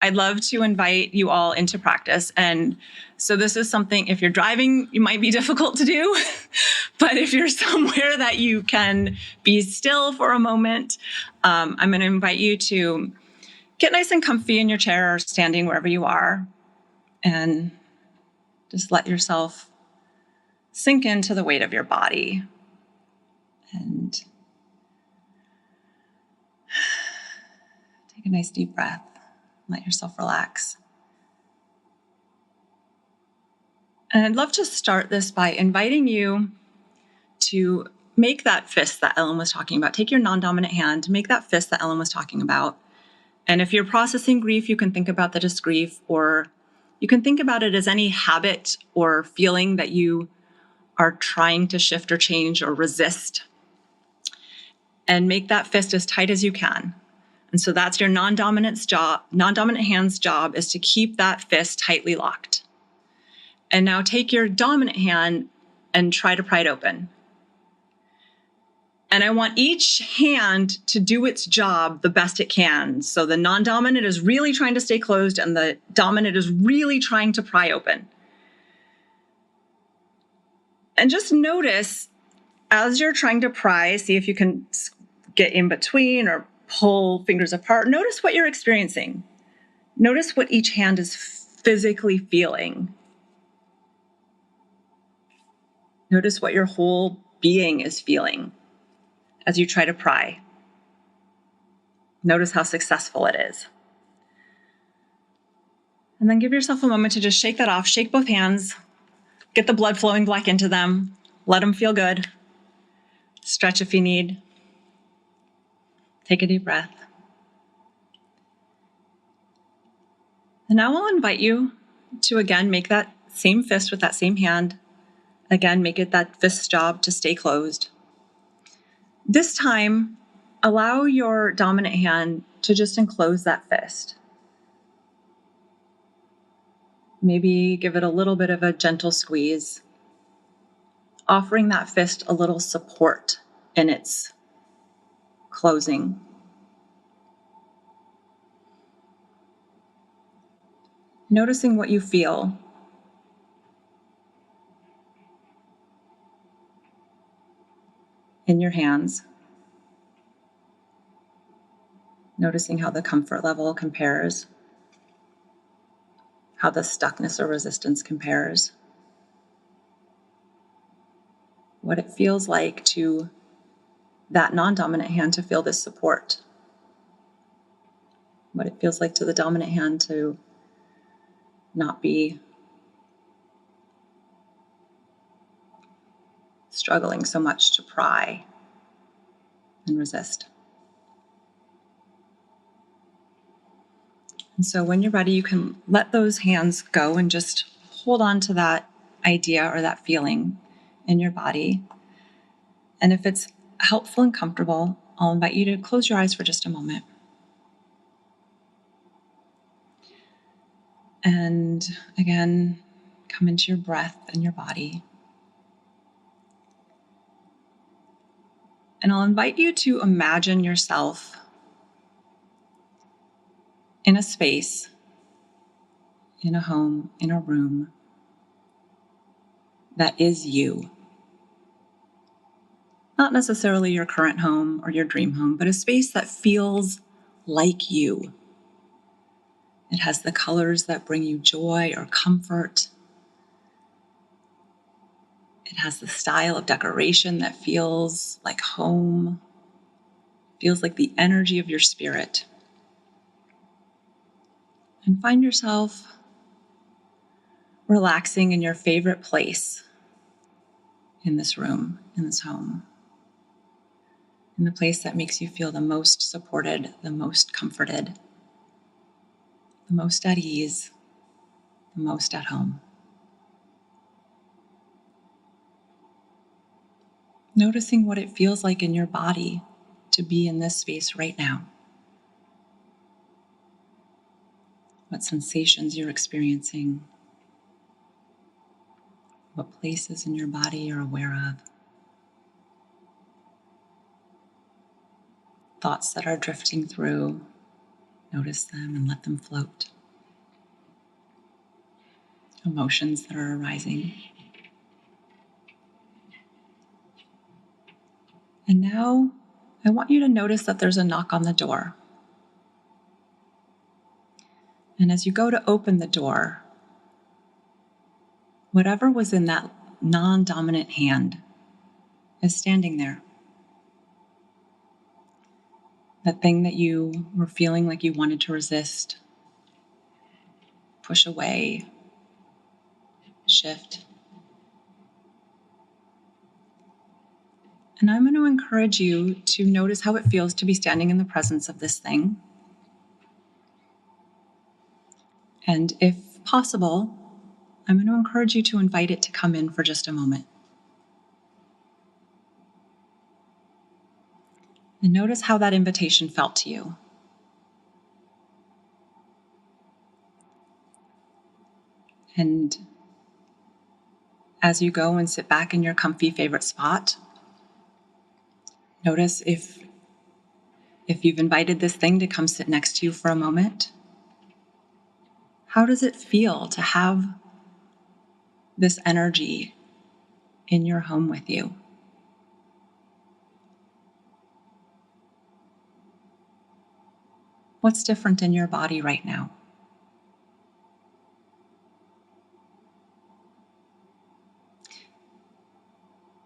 I'd love to invite you all into practice. And so this is something, if you're driving, it might be difficult to do, but if you're somewhere that you can be still for a moment, I'm going to invite you to get nice and comfy in your chair or standing wherever you are, and just let yourself sink into the weight of your body. And take a nice deep breath. Let yourself relax. And I'd love to start this by inviting you to make that fist that Ellen was talking about. Take your non-dominant hand, make that fist that Ellen was talking about. And if you're processing grief, you can think about that as grief, or you can think about it as any habit or feeling that you are trying to shift or change or resist. And make that fist as tight as you can. And so that's your non-dominant hand's job, is to keep that fist tightly locked. And now take your dominant hand and try to pry it open. And I want each hand to do its job the best it can. So the non-dominant is really trying to stay closed and the dominant is really trying to pry open. And just notice as you're trying to pry, see if you can get in between or pull fingers apart. Notice what you're experiencing. Notice what each hand is physically feeling. Notice what your whole being is feeling as you try to pry. Notice how successful it is. And then give yourself a moment to just shake that off. Shake both hands. Get the blood flowing back into them. Let them feel good. Stretch if you need. Take a deep breath. And now I'll invite you to again make that same fist with that same hand. Again, make it that fist's job to stay closed. This time, allow your dominant hand to just enclose that fist. Maybe give it a little bit of a gentle squeeze, offering that fist a little support in its closing. Noticing what you feel. In your hands. Noticing how the comfort level compares, how the stuckness or resistance compares, what it feels like to that non-dominant hand to feel this support, what it feels like to the dominant hand to not be struggling so much to pry and resist. And so when you're ready, you can let those hands go and just hold on to that idea or that feeling in your body. And if it's helpful and comfortable, I'll invite you to close your eyes for just a moment. And again, come into your breath and your body. And I'll invite you to imagine yourself in a space, in a home, in a room that is you. Not necessarily your current home or your dream home, but a space that feels like you. It has the colors that bring you joy or comfort. It has the style of decoration that feels like home, feels like the energy of your spirit. And find yourself relaxing in your favorite place in this room, in this home, in the place that makes you feel the most supported, the most comforted, the most at ease, the most at home. Noticing what it feels like in your body to be in this space right now. What sensations you're experiencing, what places in your body you're aware of, thoughts that are drifting through, Notice them and let them float. Emotions that are arising. And now I want you to notice that there's a knock on the door. And as you go to open the door, whatever was in that non-dominant hand is standing there. That thing that you were feeling like you wanted to resist, push away, shift. And I'm going to encourage you to notice how it feels to be standing in the presence of this thing. And if possible, I'm going to encourage you to invite it to come in for just a moment. And notice how that invitation felt to you. And as you go and sit back in your comfy favorite spot, notice if you've invited this thing to come sit next to you for a moment, how does it feel to have this energy in your home with you? What's different in your body right now?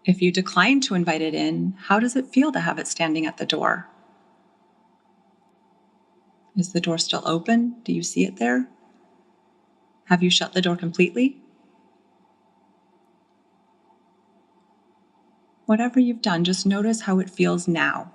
If you decline to invite it in, how does it feel to have it standing at the door? Is the door still open? Do you see it there? Have you shut the door completely? Whatever you've done, just notice how it feels now.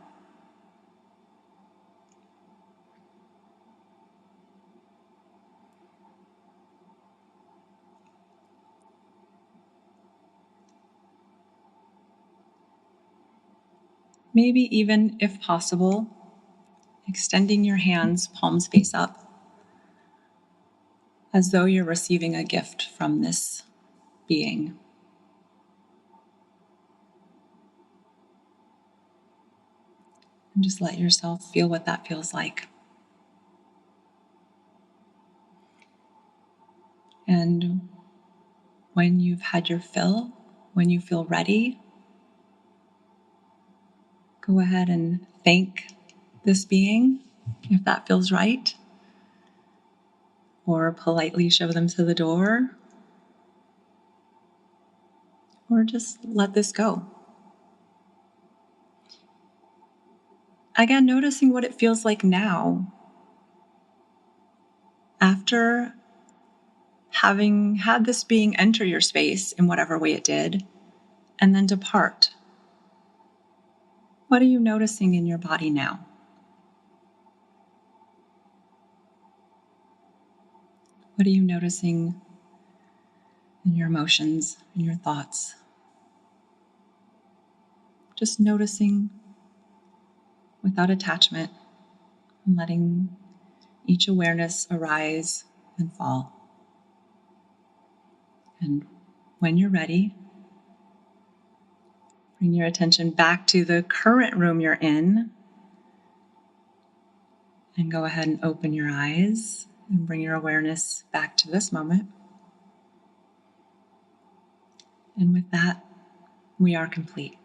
Maybe even, if possible, extending your hands, palms face up, as though you're receiving a gift from this being. And just let yourself feel what that feels like. And when you've had your fill, when you feel ready, go ahead and thank this being, if that feels right, or politely show them to the door, or just let this go. Again, noticing what it feels like now after having had this being enter your space in whatever way it did, and then depart. What are you noticing in your body now? What are you noticing in your emotions, in your thoughts? Just noticing without attachment and letting each awareness arise and fall. And when you're ready, bring your attention back to the current room you're in and go ahead and open your eyes and bring your awareness back to this moment. And with that, we are complete.